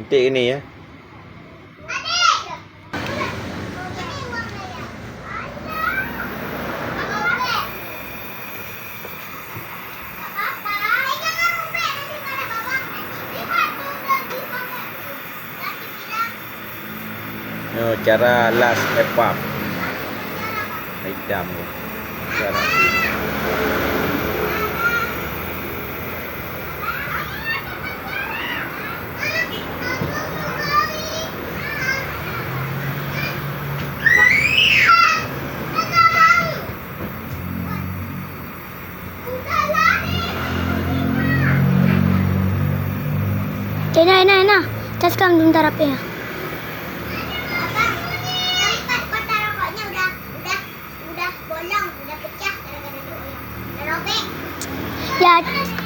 cantik ni ya. Cara last step up. Hitam tu. Cara Nah. Kita sekarang bentar apa ya? Udah bolong, udah pecah gara-gara diulang. Udah robek. Ya,